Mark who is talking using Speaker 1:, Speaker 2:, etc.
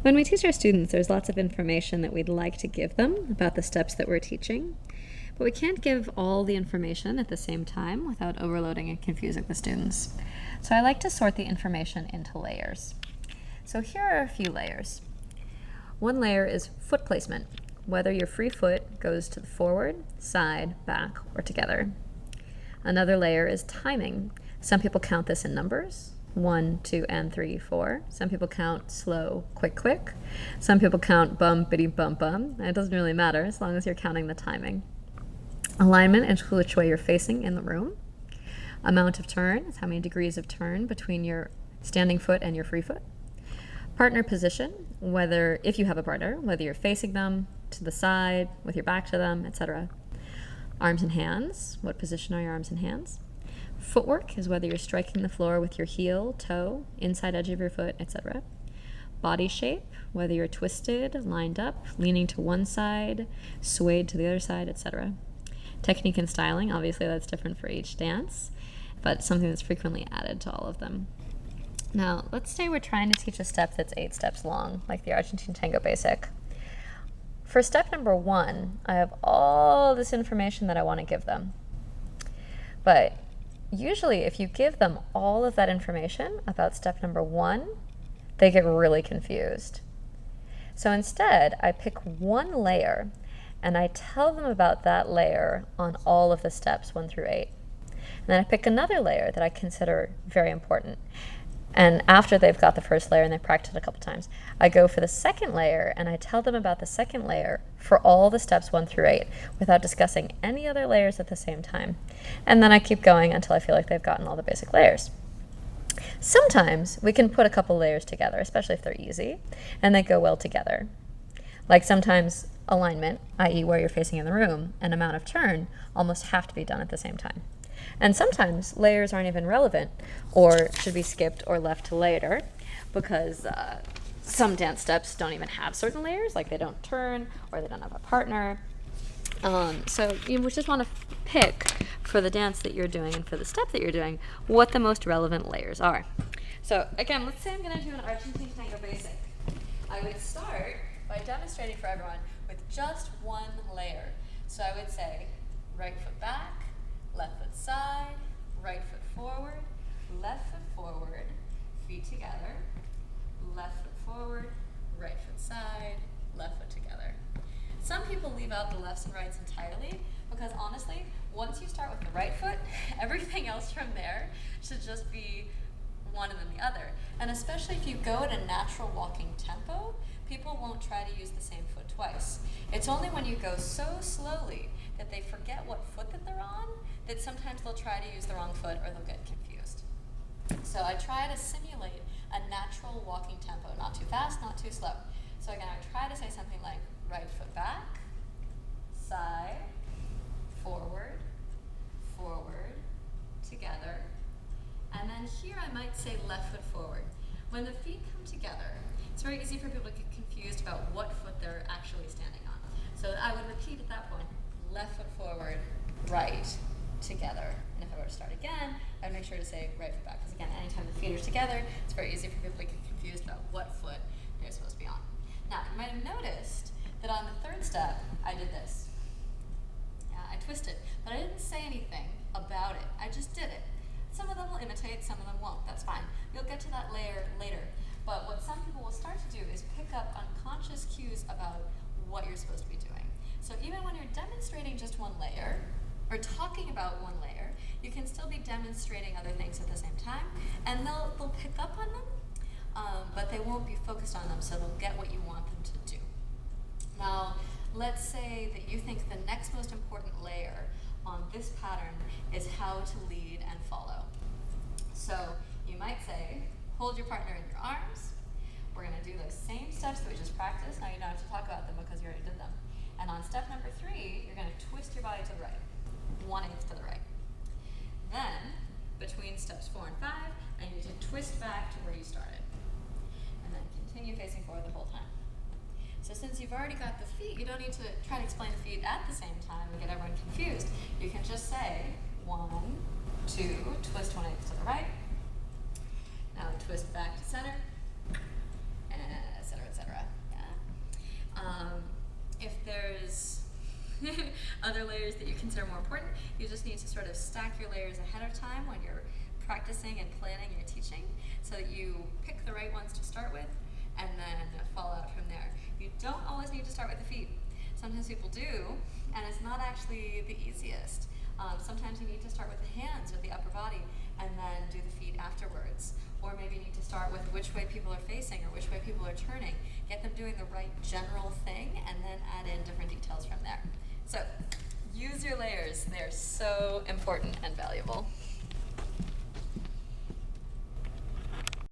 Speaker 1: When we teach our students, there's lots of information that we'd like to give them about the steps that we're teaching, but we can't give all the information at the same time without overloading and confusing the students. So I like to sort the information into layers. So here are a few layers. One layer is foot placement, whether your free foot goes to the forward, side, back, or together. Another layer is timing. Some people count this in numbers, 1, 2, and 3, 4. Some people count slow, quick, quick. Some people count bum, biddy, bum, bum. It doesn't really matter as long as you're counting the timing. Alignment is which way you're facing in the room. Amount of turn is how many degrees of turn between your standing foot and your free foot. Partner position, whether, if you have a partner, whether you're facing them, to the side, with your back to them, etc. Arms and hands, what position are your arms and hands? Footwork is whether you're striking the floor with your heel, toe, inside edge of your foot, etc. Body shape, whether you're twisted, lined up, leaning to one side, swayed to the other side, etc. Technique and styling, obviously that's different for each dance, but something that's frequently added to all of them. Now, let's say we're trying to teach a step that's 8 steps long, like the Argentine Tango Basic. For step number 1, I have all this information that I want to give them. But usually if you give them all of that information about step number 1, they get really confused. So instead, I pick one layer and I tell them about that layer on all of the steps 1 through 8. And then I pick another layer that I consider very important. And after they've got the first layer and they've practiced it a couple times, I go for the second layer and I tell them about the second layer for all the steps 1 through 8 without discussing any other layers at the same time. And then I keep going until I feel like they've gotten all the basic layers. Sometimes we can put a couple layers together, especially if they're easy, and they go well together. Like sometimes alignment, i.e. where you're facing in the room, and amount of turn almost have to be done at the same time. And sometimes layers aren't even relevant or should be skipped or left to later because some dance steps don't even have certain layers, like they don't turn or they don't have a partner. So you just want to pick for the dance that you're doing and for the step that you're doing what the most relevant layers are. So again, let's say I'm going to do an Argentine Tango Basic. I would start by demonstrating for everyone with just one layer. So I would say right foot back, left foot side, right foot forward, left foot forward, feet together, left foot forward, right foot side, left foot together. Some people leave out the lefts and rights entirely because honestly, once you start with the right foot, everything else from there should just be one and then the other. And especially if you go at a natural walking tempo, people won't try to use the same foot twice. It's only when you go so slowly that they forget what foot that they're on that sometimes they'll try to use the wrong foot or they'll get confused. So I try to simulate a natural walking tempo, not too fast, not too slow. So again, I try to say something like right foot back, side, forward, forward, together. And then here I might say left foot forward. When the feet come together, it's very easy for people to get confused about what foot they're actually standing on. So I would repeat at that point, left foot forward, right, together. And if I were to start again, I'd make sure to say right foot back. Because again, anytime the feet are together, it's very easy for people to get confused about what foot they're supposed to be on. Now, you might have noticed that on the third step, I did this. Yeah, I twisted, but I didn't say anything about it. I just did it. Some of them will imitate, some of them won't. That's fine. You'll get to that layer later. But what some people will start to do is pick up unconscious cues about what you're supposed to be doing. So even when you're demonstrating just one layer, or talking about one layer, you can still be demonstrating other things at the same time, and they'll pick up on them, but they won't be focused on them, so they'll get what you want them to do. Now, let's say that you think the next most important layer on this pattern is how to lead and follow. So you might say, hold your partner in your arms. We're going to do those same steps that we just practiced. Now you don't have to talk about them because you already did them. And on step number 3, you're going to twist your body to the right, 1/8 to the right. Then, between steps 4 and 5, I need to twist back to where you started. And then continue facing forward the whole time. So since you've already got the feet, you don't need to try to explain the feet at the same time and get everyone confused. You can just say 1, 2, twist 1/8 to the right. Now twist back to center, and et cetera, et cetera. other layers that you consider more important. You just need to sort of stack your layers ahead of time when you're practicing and planning your teaching so that you pick the right ones to start with and then fall out from there. You don't always need to start with the feet. Sometimes people do, and it's not actually the easiest. Sometimes you need to start with the hands or the upper body and then do the feet afterwards. Or maybe you need to start with which way people are facing or which way people are turning. Get them doing the right general thing and then add in different details from there. So use your layers. They're so important and valuable.